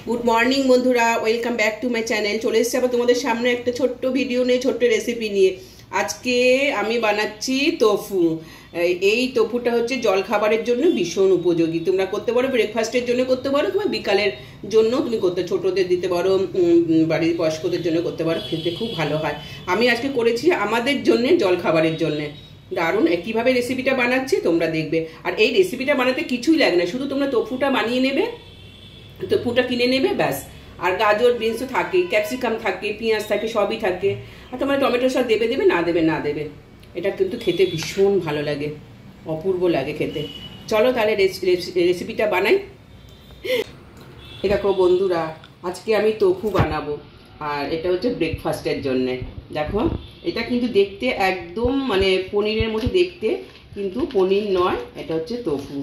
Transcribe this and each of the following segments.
Good morning বন্ধুরা, welcome back to my channel. চলে এসেছি আবার তোমাদের সামনে একটা ছোট্ট ভিডিও নিয়ে, ছোট্ট রেসিপি নিয়ে। আজকে আমি বানাচ্ছি তোফু। এই তোফুটা হচ্ছে জল খাবারের জন্য ভীষণ উপযোগী। তোমরা করতে পারো, ব্রেকফাস্টের জন্য করতে পারো, কিংবা বিকালের জন্য তুমি করতে, ছোটদের দিতে পারো, বাড়ির বয়স্কদের জন্য করতে পারো, খেতে খুব ভালো হয়। আমি আজকে করেছি আমাদের জন্য, জল খাবারের জন্যে। দারুণ কীভাবে রেসিপিটা বানাচ্ছি তোমরা দেখবে। আর এই রেসিপিটা বানাতে কিছুই লাগে না, শুধু তোমরা তোফুটা বানিয়ে নেবে, তোফুটা কিনে নেবে, ব্যাস। আর গাজর বিনস তো থাকে, ক্যাপসিকাম থাকে, পেঁয়াজ থাকে, সবই থাকে। আর তোমরা টমেটো সস দেবে দেবে, না দেবে না দেবে। এটা কিন্তু খেতে ভীষণ ভালো লাগে, অপূর্ব লাগে খেতে। চলো তাহলে রেসিপিটা বানাই। এ দেখো বন্ধুরা, আজকে আমি তোফু বানাবো, আর এটা হচ্ছে ব্রেকফাস্টের জন্যে। দেখো, এটা কিন্তু দেখতে একদম মানে পনিরের মতো দেখতে, কিন্তু পনির নয়, এটা হচ্ছে তোফু।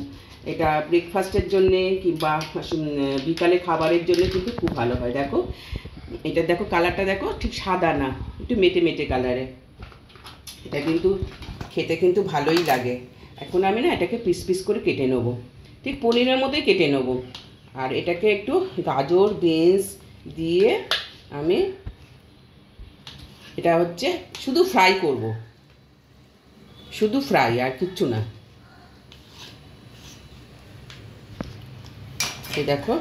এটা ব্রেকফাস্টের জন্যে কিংবা বিকালে খাবারের জন্য কিন্তু খুব ভালো হয়। দেখো, এটা দেখো, কালারটা দেখো, ঠিক সাদা না, একটু মেটে মেটে কালারে। এটা কিন্তু খেতে কিন্তু ভালোই লাগে। এখন আমি না এটাকে পিস পিস করে কেটে নেবো, ঠিক পনিরের মতোই কেটে নেবো। আর এটাকে একটু গাজর বিনস দিয়ে আমি এটা হচ্ছে শুধু ফ্রাই করব, শুধু ফ্রাই, আর কিচ্ছু না। এই দেখো,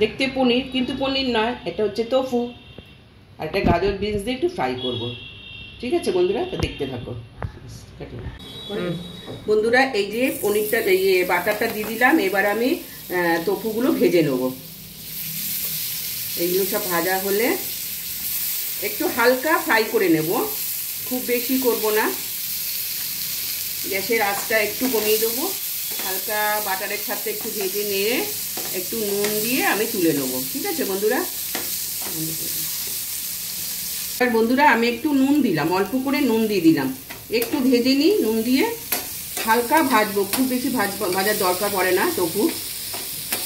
দেখতে পনির, কিন্তু পনির নয়, এটা হচ্ছে তোফু। আর একটা গাজর বিনস দিয়ে একটু ফ্রাই করব। ঠিক আছে বন্ধুরা, তো দেখতে থাকো। বন্ধুরা, এই যে পনিরটা, এই বাটারটা দিয়ে দিলাম। এবার আমি তোফুগুলো ভেজে নেব। এইগুলো সব ভাজা হলে একটু হালকা ফ্রাই করে নেব, খুব বেশি করব না। গ্যাসের আঁচটা একটু কমিয়ে দেবো, হালকা বাটারের সাথে একটু ভেজে নিয়ে একটু নুন দিয়ে আমি তুলে নেবো। ঠিক আছে বন্ধুরা। আর বন্ধুরা, আমি একটু নুন দিলাম, অল্প করে নুন দিয়ে দিলাম, একটু ভেজে নিই নুন দিয়ে, হালকা ভাজবো, খুব বেশি ভাজার দরকার পড়ে না। তোফু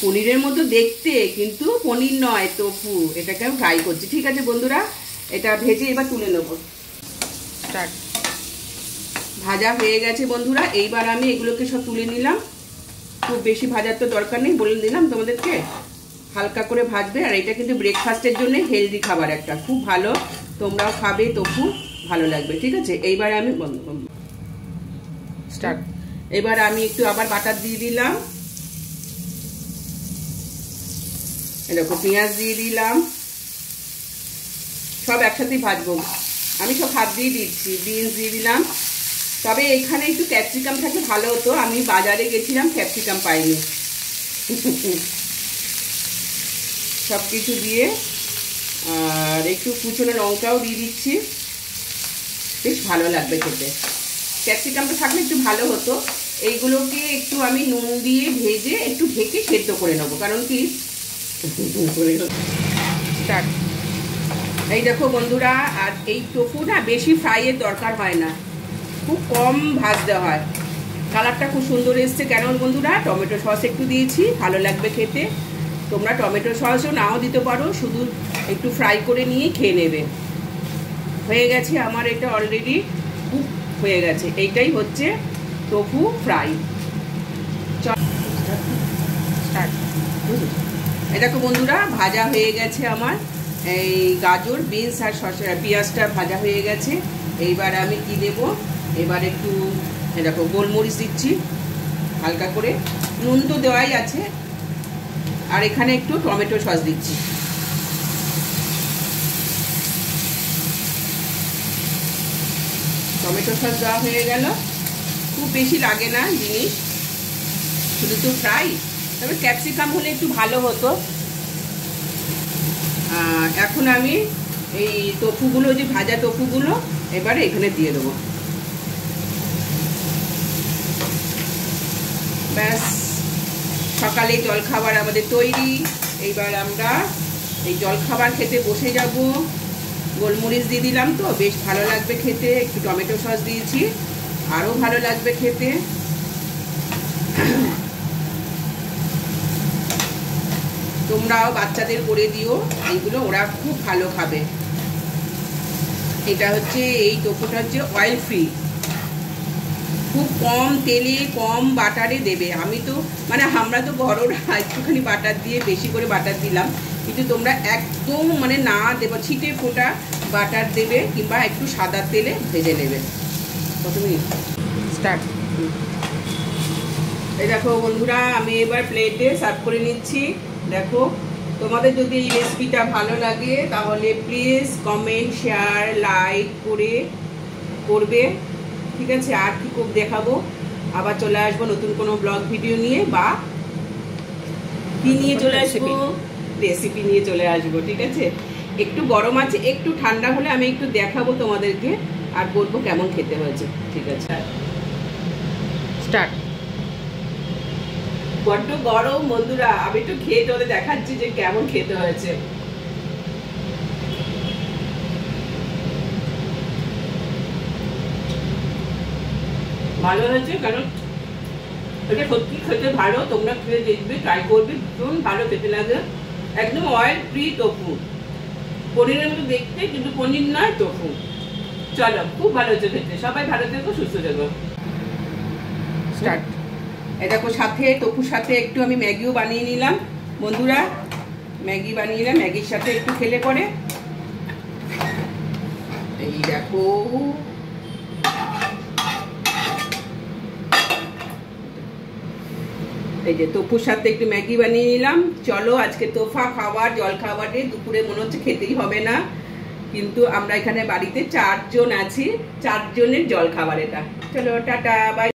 পনিরের মতো দেখতে, কিন্তু পনির নয়, তোফু। এটাকে আমি ফ্রাই করছি। ঠিক আছে বন্ধুরা, এটা ভেজে এবার তুলে নেবো। স্টার্ট। ভাজা হয়ে গেছে বন্ধুরা, এইবার আমি এগুলোকে সব তুলে নিলাম। খুব বেশি ভাজার তো দরকার নেই, বলে দিলাম তোমাদেরকে, হালকা করে ভাজবে। আর এটা কিন্তু ব্রেকফাস্টের জন্য হেলদি খাবার একটা, খুব ভালো, তোমরাও খাবে তোফু, ভালো লাগবে। ঠিক আছে, এইবার আমি স্টার্ট। এবার আমি একটু আবার বাটার দিয়ে দিলাম, এরকম পেঁয়াজ দিয়ে দিলাম, সব একসাথেই ভাজবো। আমি সব হাত দিয়ে দিচ্ছি। বিনস দিয়ে দিলাম, তবে এখানে একটু ক্যাপসিকাম থাকলে ভালো হতো, আমি বাজারে গেছিলাম, ক্যাপসিকাম পাইনি। সব কিছু দিয়ে, আর একটু কুচনো লঙ্কাও দিয়ে দিচ্ছি, বেশ ভালো লাগবে খেতে। ক্যাপসিকামটা থাকলে একটু ভালো হতো। এইগুলোকে একটু আমি নুন দিয়ে ভেজে একটু ঢেকে সেদ্ধ করে নেবো, কারণ কি স্টার্ট। এই দেখো বন্ধুরা, আর এই তোফু না বেশি ফ্রাইয়ের দরকার হয় না, খুব কম ভাজতে হয়। কালারটা খুব সুন্দর এসছে কেন বন্ধুরা, টমেটো সস একটু দিয়েছি, ভালো লাগবে খেতে। তোমরা টমেটো সসও নাও দিতে পারো, শুধু একটু ফ্রাই করে নিয়ে খেয়ে নেবে। হয়ে গেছে আমার এটা অলরেডি কুক হয়ে গেছে। এইটাই হচ্ছে তোফু ফ্রাই। এই দেখো বন্ধুরা, ভাজা হয়ে গেছে আমার এই গাজর বিনস আর পেঁয়াজটা ভাজা হয়ে গেছে। এইবার আমি কি দেবো, এবার একটু দেখো গোলমরিচ দিচ্ছি হালকা করে, নুন তো দেওয়াই আছে। আর এখানে একটু টমেটো সস দিচ্ছি। টমেটো সস দেওয়া হয়ে গেল, খুব বেশি লাগে না জিনিস, শুধু তো ফ্রাই। তবে ক্যাপসিকাম হলে একটু ভালো হতো। এখন আমি এই তোফুগুলো, যে ভাজা তোফুগুলো, এবারে এখানে দিয়ে দেবো। ব্যাস, সকালে জলখাবার আমাদের তৈরি। এইবার আমরা এই জলখাবার খেতে বসে যাব। গোলমরিচ দিয়ে দিলাম, তো বেশ ভালো লাগবে খেতে। একটু টমেটো সস দিয়েছি, আরও ভালো লাগবে খেতে। তোমরাও বাচ্চাদের করে দিও, এইগুলো ওরা খুব ভালো খাবে। এটা হচ্ছে, এই তোফুটা হচ্ছে অয়েল ফ্রি, খুব কম তেলে কম বাটারে দেবে। আমি তো মানে আমরা তো ঘরোয়া একটুখানি বাটার দিয়ে বেশি করে বাটার দিলাম, কিন্তু তোমরা একদম মানে না দেবো, ছিটে ফোটা বাটার দেবে কিংবা একটু সাদা তেলে ভেজে নেবে। কত মিনিট স্টার্ট। এই দেখো বন্ধুরা, আমি এবার প্লেটে সার্ভ করে নিচ্ছি। দেখো, তোমাদের যদি এই রেসিপিটা ভালো লাগে তাহলে প্লিজ কমেন্ট, শেয়ার, লাইক করবে, ঠিক আছে? আর কি খুব দেখাবো, আবার চলে আসবো নতুন কোনো ব্লগ ভিডিও নিয়ে, বা কি নিয়ে চলে আসবো, রেসিপি নিয়ে চলে আসবো, ঠিক আছে? একটু গরম আছে, একটু ঠান্ডা হলে আমি একটু দেখাবো তোমাদেরকে আর বলবো কেমন খেতে হয়েছে, ঠিক আছে? স্টার্ট। বড্ড গরম বন্ধুরা, আমি একটু খেয়ে তোদের দেখাচ্ছি যে কেমন খেতে হয়েছে। ভালো হয়েছে, কারণ এটা সত্যি খেতে ভালো, তোমরা খেয়ে দেখবে, ট্রাই করবে, ভীষণ ভালো খেতে লাগে। একদম অয়েল ফ্রি টোফু, পনিরের মতো দেখতে কিন্তু পনির নয়, টোফু। চলো, খুব ভালো হচ্ছে খেতে। সবাই ভালো থেকো, সুস্থ থেকো। স্টার্ট। এই দেখো, সাথে টোফুর সাথে একটু আমি ম্যাগিও বানিয়ে নিলাম বন্ধুরা, ম্যাগি বানিয়ে নিলাম, ম্যাগির সাথে একটু খেলে পরে। এই দেখো, এই যে টোফুর সাথে একটু ম্যাগি বানিয়ে নিলাম। চলো, আজকে তোফা খাবার, জল খাবারে দুপুরে মনে হচ্ছে খেতেই হবে না, কিন্তু আমরা এখানে বাড়িতে 4 জন আছি, 4 জনের জল খাবার এটা। চলো, টাটা, বাই।